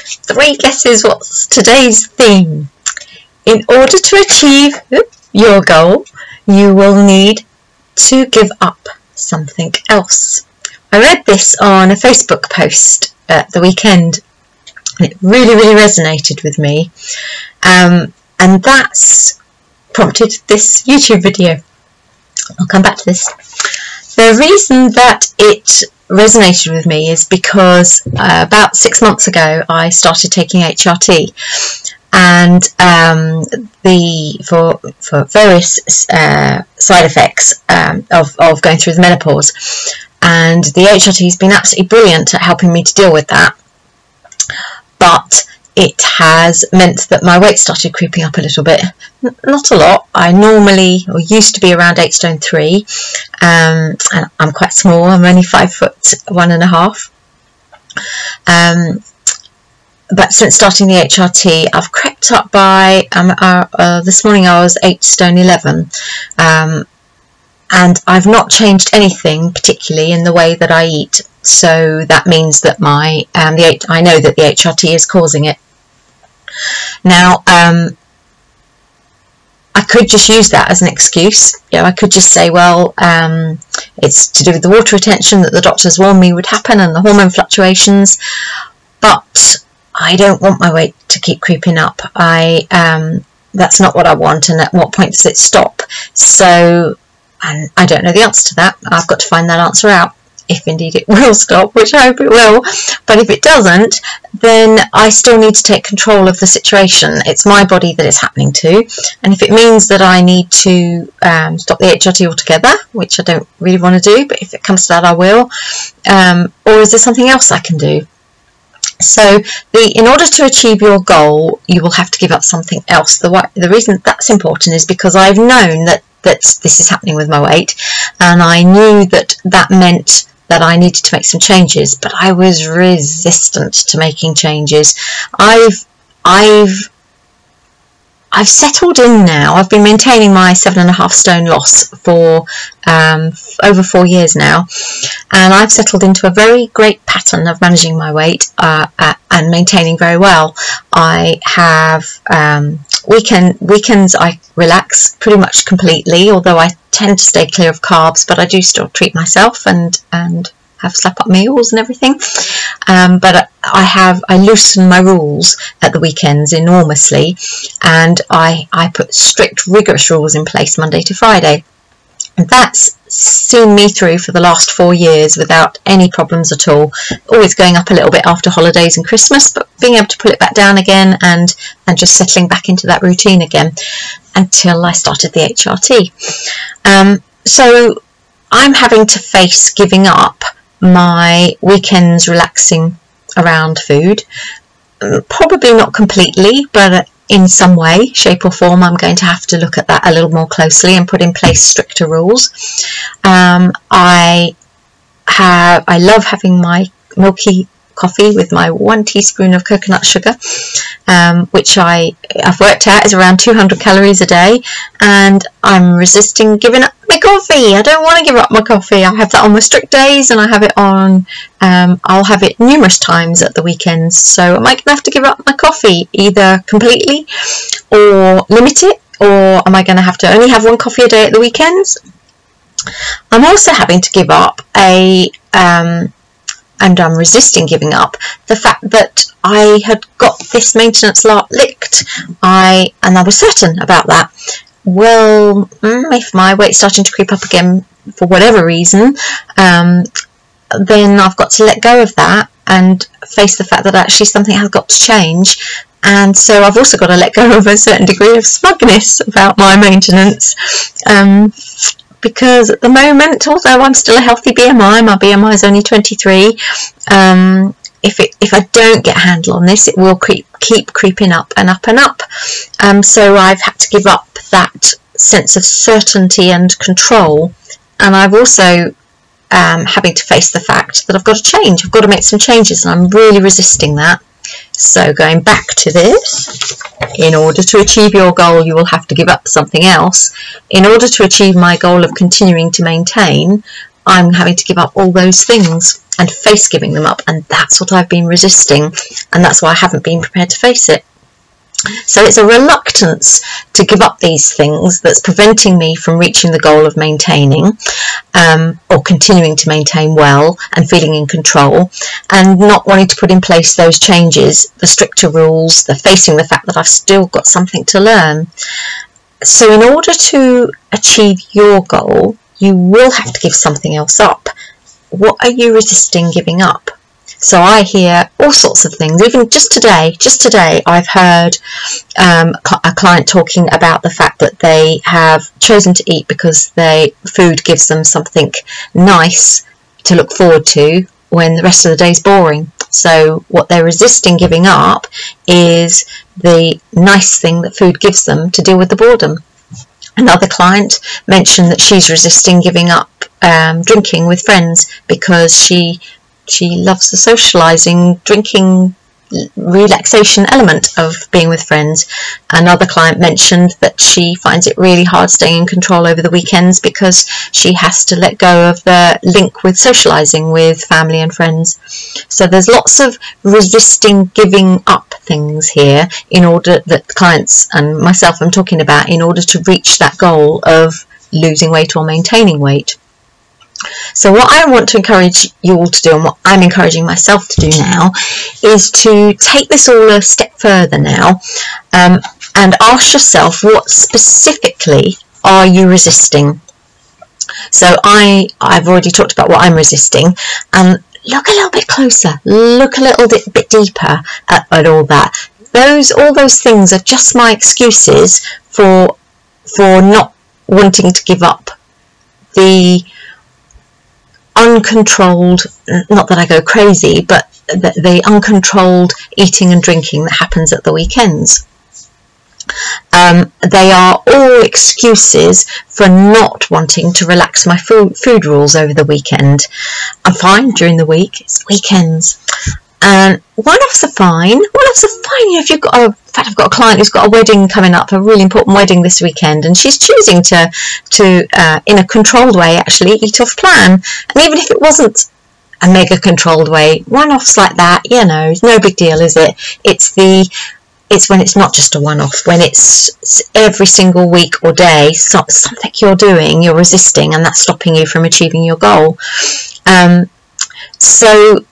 3 guesses what's today's theme. In order to achieve your goal, you will need to give up something else. I read this on a Facebook post at the weekend, and it really resonated with me, and that's prompted this YouTube video. I'll come back to this. The reason that it resonated with me is because about 6 months ago I started taking HRT, and for various side effects of going through the menopause, and the HRT has been absolutely brilliant at helping me to deal with that, but it has meant that my weight started creeping up a little bit. Not a lot. I normally, or used to be, around 8 stone 3, and I'm quite small. I'm only 5'1½". But since starting the HRT, I've crept up by, this morning I was 8 stone 11, and I've not changed anything particularly in the way that I eat. So that means that I know that the HRT is causing it. Now, I could just use that as an excuse. You know, I could just say, well, it's to do with the water retention that the doctors warned me would happen, and the hormone fluctuations. But I don't want my weight to keep creeping up. That's not what I want, and at what point does it stop? So, and I don't know the answer to that. I've got to find that answer out, if indeed it will stop, which I hope it will. But if it doesn't, then I still need to take control of the situation. It's my body that it's happening to, and if it means that I need to stop the HRT altogether, which I don't really want to do, but if it comes to that, I will. Or is there something else I can do? So in order to achieve your goal, you will have to give up something else. The reason that's important is because I've known that this is happening with my weight, and I knew that meant that I needed to make some changes, but I was resistant to making changes. I've settled in now. I've been maintaining my 7.5 stone loss for over 4 years now, and I've settled into a very great pattern of managing my weight and maintaining very well. I have weekends I relax pretty much completely, although I tend to stay clear of carbs, but I do still treat myself and have slap up meals and everything. But I loosen my rules at the weekends enormously, and I put strict, rigorous rules in place Monday to Friday. And that's seen me through for the last 4 years without any problems at all. Always going up a little bit after holidays and Christmas, but being able to pull it back down again and just settling back into that routine again until I started the HRT. So I'm having to face giving up my weekends relaxing around food. Probably not completely, but in some way, shape or form, I'm going to have to look at that a little more closely and put in place stricter rules. I love having my milky coffee with my 1 teaspoon of coconut sugar, which I've worked out is around 200 calories a day, and I'm resisting giving up my coffee. I don't want to give up my coffee. I have that on my strict days, and I have it on, I'll have it numerous times at the weekends. So am I going to have to give up my coffee either completely or limit it, or am I going to have to only have 1 coffee a day at the weekends? I'm also having to give up and I'm resisting giving up the fact that I had got this maintenance lark licked. And I was certain about that. Well, if my weight's starting to creep up again for whatever reason, then I've got to let go of that and face the fact that actually something has got to change. And so I've also got to let go of a certain degree of smugness about my maintenance. Because at the moment, although I'm still a healthy BMI, my BMI is only 23, if I don't get a handle on this, it will keep creeping up and up and up. So I've had to give up that sense of certainty and control, and I've also having to face the fact that I've got to change. I've got to make some changes, and I'm really resisting that. So going back to this, in order to achieve your goal, you will have to give up something else. In order to achieve my goal of continuing to maintain, I'm having to give up all those things. and face giving them up, and that's what I've been resisting, and that's why I haven't been prepared to face it. So it's a reluctance to give up these things that's preventing me from reaching the goal of maintaining or continuing to maintain well and feeling in control, and not wanting to put in place those changes, the stricter rules, the facing the fact that I've still got something to learn. So in order to achieve your goal, you will have to give something else up. What are you resisting giving up? So I hear all sorts of things. Even just today, I've heard a client talking about the fact that they have chosen to eat because food gives them something nice to look forward to when the rest of the day is boring. So what they're resisting giving up is the nice thing that food gives them to deal with the boredom. Another client mentioned that she's resisting giving up drinking with friends because she loves the socialising, drinking, relaxation element of being with friends. Another client mentioned that she finds it really hard staying in control over the weekends because she has to let go of the link with socialising with family and friends. So there's lots of resisting giving up things here in order that clients and myself I'm talking about in order to reach that goal of losing weight or maintaining weight. So what I want to encourage you all to do, and what I'm encouraging myself to do now, is to take this all a step further now and ask yourself, what specifically are you resisting? So I've already talked about what I'm resisting, and look a little bit closer, look a little bit deeper at all that. All those things are just my excuses for not wanting to give up the uncontrolled, not that I go crazy, but the uncontrolled eating and drinking that happens at the weekends. They are all excuses for not wanting to relax my food rules over the weekend. I'm fine during the week, it's weekends. One-offs are fine. One-offs are fine. If you've got in fact, I've got a client who's got a wedding coming up, a really important wedding this weekend, and she's choosing to in a controlled way, actually eat off plan. And even if it wasn't a mega controlled way, one-offs like that, it's no big deal, is it? It's when it's not just a one-off, when it's every single week or day, something you're resisting, and that's stopping you from achieving your goal. So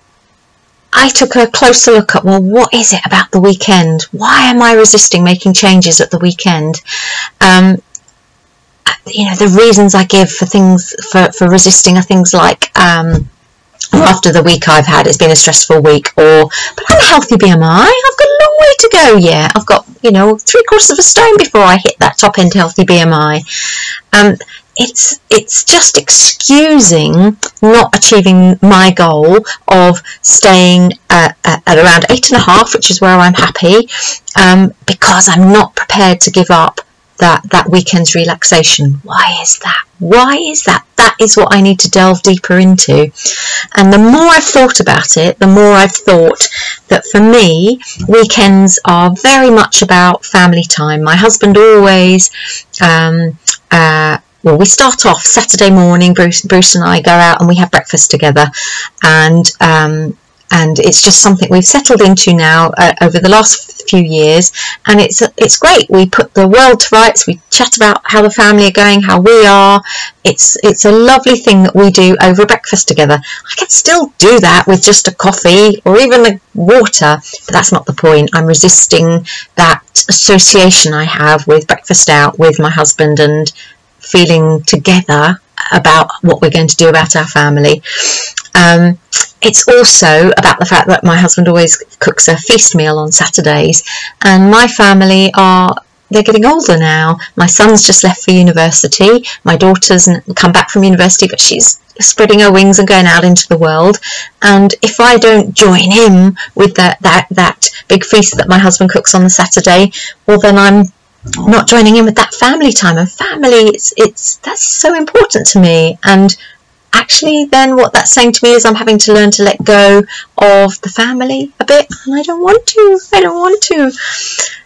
I took a closer look at, well, what is it about the weekend? Why am I resisting making changes at the weekend? The reasons I give for things for resisting are things like after the week I've had, it's been a stressful week, but I'm a healthy BMI, I've got a long way to go yet. I've got 3/4 of a stone before I hit that top end healthy BMI. It's just excusing not achieving my goal of staying at around 8.5, which is where I'm happy, because I'm not prepared to give up that weekend's relaxation. Why is that? That is what I need to delve deeper into. And the more I've thought about it, the more I've thought that for me, weekends are very much about family time. My husband always well, we start off Saturday morning, Bruce and I go out and we have breakfast together, and it's just something we've settled into now over the last few years, and it's great. We put the world to rights, we chat about how the family are going, how we are. It's a lovely thing that we do over breakfast together. I can still do that with just a coffee or even a water, but that's not the point. I'm resisting that association I have with breakfast out with my husband and feeling together about what we're going to do about our family. It's also about the fact that my husband always cooks a feast meal on Saturdays, and my family they're getting older now. My son's just left for university. My daughter's come back from university, but she's spreading her wings and going out into the world. And if I don't join him with that big feast that my husband cooks on the Saturday, well, then I'm not joining in with that family time. And family, that's so important to me. And actually then what that's saying to me is I'm having to learn to let go of the family a bit, and I don't want to.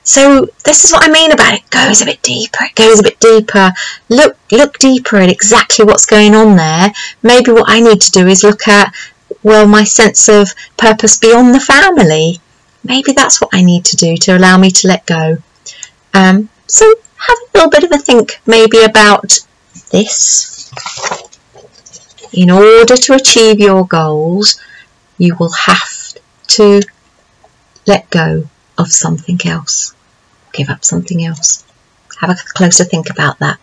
So this is what I mean about it goes a bit deeper. Look deeper at exactly what's going on there. Maybe what I need to do is look at well, my sense of purpose beyond the family. Maybe that's what I need to do to allow me to let go. So have a little bit of a think maybe about this. In order to achieve your goals, you will have to let go of something else. Give up something else. Have a closer think about that.